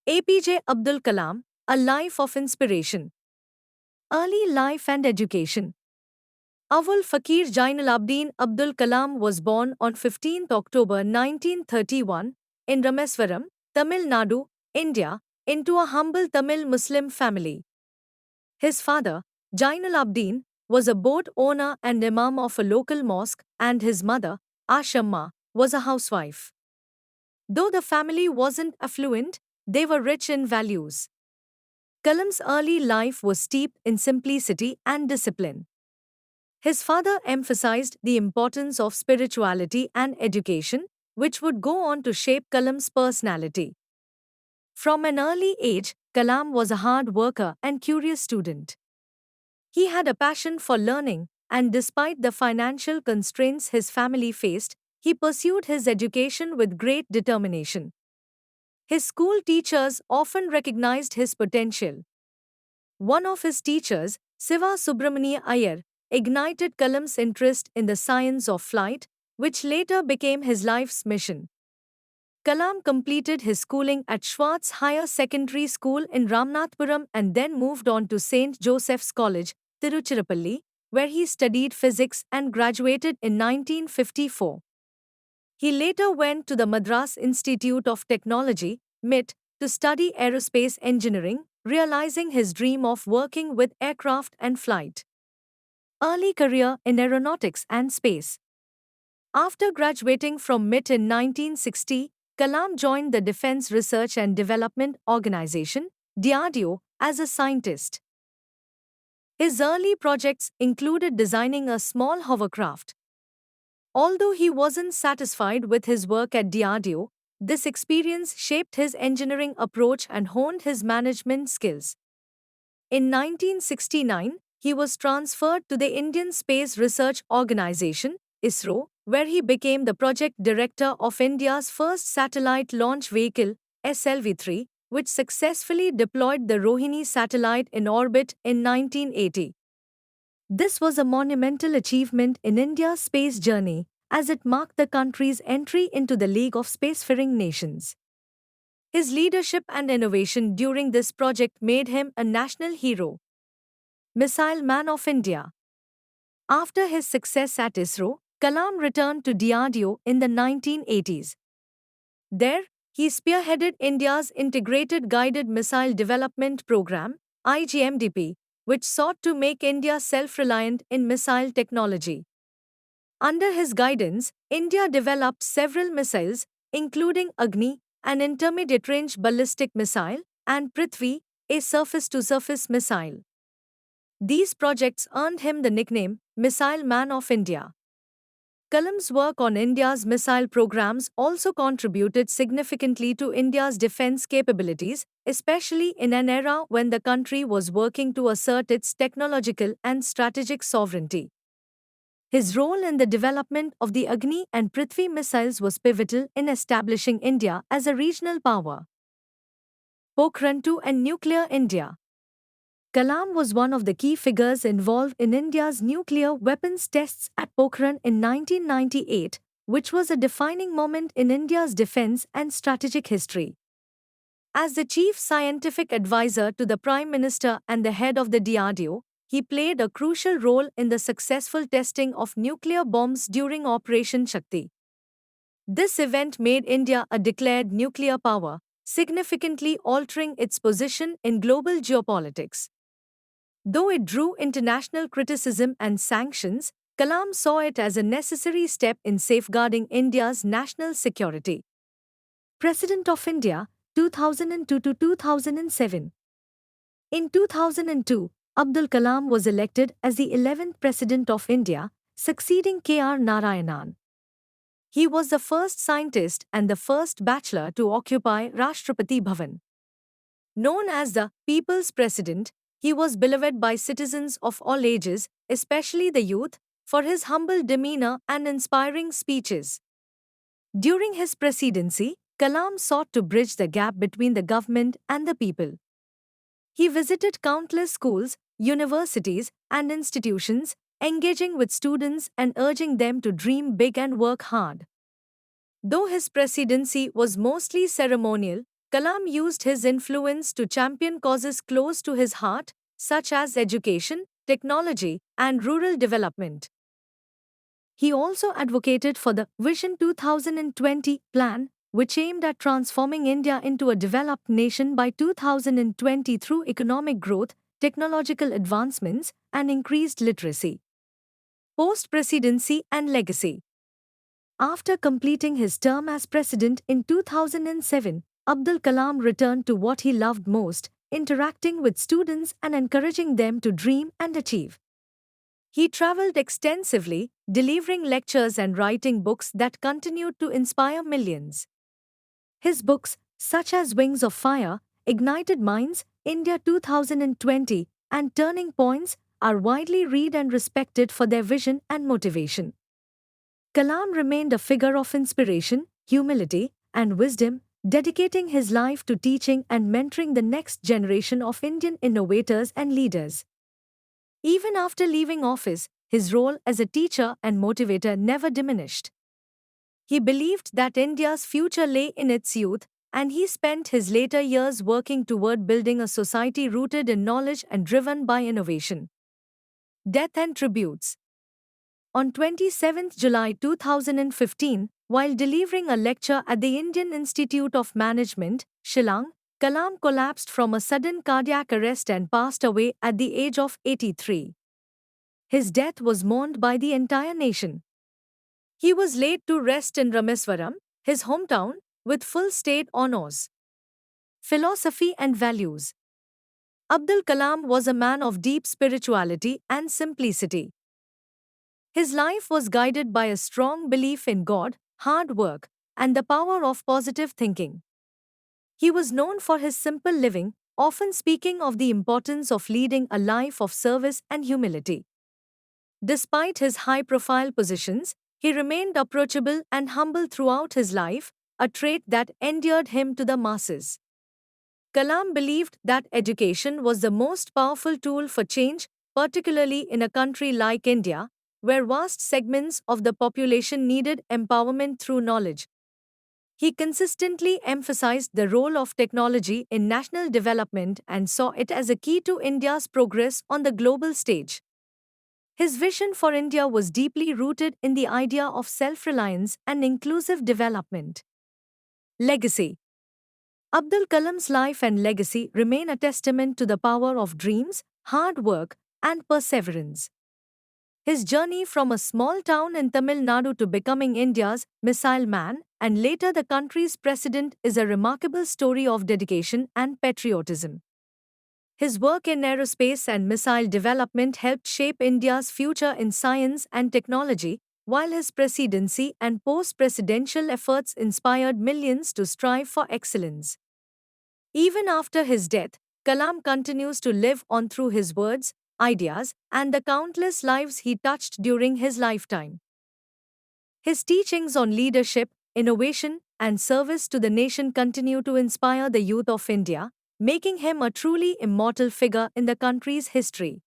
APJ Abdul Kalam, A Life of Inspiration. Early life and education. Awul Fakir Jainalabdin Abdul Kalam was born on 15 October 1931 in Rameswaram, Tamil Nadu, India, into a humble Tamil Muslim family. His father, Jainalabdin, was a boat owner and imam of a local mosque, and his mother, Ashamma, was a housewife. Though the family wasn't affluent, they were rich in values. Kalam's early life was steeped in simplicity and discipline. His father emphasized the importance of spirituality and education, which would go on to shape Kalam's personality. From an early age, Kalam was a hard worker and curious student. He had a passion for learning, and despite the financial constraints his family faced, he pursued his education with great determination. His school teachers often recognized his potential. One of his teachers, Siva Subramania Iyer, ignited Kalam's interest in the science of flight, which later became his life's mission. Kalam completed his schooling at Schwartz Higher Secondary School in Ramnathpuram and then moved on to St. Joseph's College, Tiruchirappalli, where he studied physics and graduated in 1954. He later went to the Madras Institute of Technology, MIT, to study aerospace engineering, realizing his dream of working with aircraft and flight. Early career in aeronautics and space. After graduating from MIT in 1960, Kalam joined the Defense Research and Development Organization, DRDO, as a scientist. His early projects included designing a small hovercraft. Although he wasn't satisfied with his work at DRDO, this experience shaped his engineering approach and honed his management skills. In 1969, he was transferred to the Indian Space Research Organisation, ISRO, where he became the project director of India's first satellite launch vehicle, SLV-3, which successfully deployed the Rohini satellite in orbit in 1980. This was a monumental achievement in India's space journey, as it marked the country's entry into the League of Spacefaring Nations. His leadership and innovation during this project made him a national hero. Missile Man of India. After his success at ISRO, Kalam returned to DRDO in the 1980s. There, he spearheaded India's Integrated Guided Missile Development Program, IGMDP, which sought to make India self-reliant in missile technology. Under his guidance, India developed several missiles, including Agni, an intermediate-range ballistic missile, and Prithvi, a surface-to-surface missile. These projects earned him the nickname Missile Man of India. Kalam's work on India's missile programs also contributed significantly to India's defense capabilities, especially in an era when the country was working to assert its technological and strategic sovereignty. His role in the development of the Agni and Prithvi missiles was pivotal in establishing India as a regional power. Pokhran II and Nuclear India. Kalam was one of the key figures involved in India's nuclear weapons tests at Pokhran in 1998, which was a defining moment in India's defense and strategic history. As the chief scientific advisor to the Prime Minister and the head of the DRDO, he played a crucial role in the successful testing of nuclear bombs during Operation Shakti. This event made India a declared nuclear power, significantly altering its position in global geopolitics. Though it drew international criticism and sanctions, Kalam saw it as a necessary step in safeguarding India's national security. President of India, 2002 to 2007. In 2002, Abdul Kalam was elected as the 11th President of India, succeeding K.R. Narayanan. He was the first scientist and the first bachelor to occupy Rashtrapati Bhavan. Known as the People's President, he was beloved by citizens of all ages, especially the youth, for his humble demeanor and inspiring speeches. During his presidency, Kalam sought to bridge the gap between the government and the people. He visited countless schools, universities, and institutions, engaging with students and urging them to dream big and work hard. Though his presidency was mostly ceremonial, Kalam used his influence to champion causes close to his heart, such as education, technology, and rural development. He also advocated for the Vision 2020 plan, which aimed at transforming India into a developed nation by 2020 through economic growth, technological advancements, and increased literacy. Post-presidency and legacy. After completing his term as president in 2007, Abdul Kalam returned to what he loved most, interacting with students and encouraging them to dream and achieve. He traveled extensively, delivering lectures and writing books that continued to inspire millions. His books, such as Wings of Fire, Ignited Minds, India 2020, and Turning Points, are widely read and respected for their vision and motivation. Kalam remained a figure of inspiration, humility, and wisdom, dedicating his life to teaching and mentoring the next generation of Indian innovators and leaders. Even after leaving office, his role as a teacher and motivator never diminished. He believed that India's future lay in its youth, and he spent his later years working toward building a society rooted in knowledge and driven by innovation. Death and tributes. On 27 July 2015, while delivering a lecture at the Indian Institute of Management, Shillong, Kalam collapsed from a sudden cardiac arrest and passed away at the age of 83. His death was mourned by the entire nation. He was laid to rest in Rameswaram, his hometown, with full state honors. Philosophy and values. Abdul Kalam was a man of deep spirituality and simplicity. His life was guided by a strong belief in God, hard work, and the power of positive thinking. He was known for his simple living, often speaking of the importance of leading a life of service and humility. Despite his high-profile positions, he remained approachable and humble throughout his life, a trait that endeared him to the masses. Kalam believed that education was the most powerful tool for change, particularly in a country like India, where vast segments of the population needed empowerment through knowledge. He consistently emphasized the role of technology in national development and saw it as a key to India's progress on the global stage. His vision for India was deeply rooted in the idea of self-reliance and inclusive development. Legacy. Abdul Kalam's life and legacy remain a testament to the power of dreams, hard work, and perseverance. His journey from a small town in Tamil Nadu to becoming India's missile man and later the country's president is a remarkable story of dedication and patriotism. His work in aerospace and missile development helped shape India's future in science and technology, while his presidency and post-presidential efforts inspired millions to strive for excellence. Even after his death, Kalam continues to live on through his words, ideas, and the countless lives he touched during his lifetime. His teachings on leadership, innovation, and service to the nation continue to inspire the youth of India, making him a truly immortal figure in the country's history.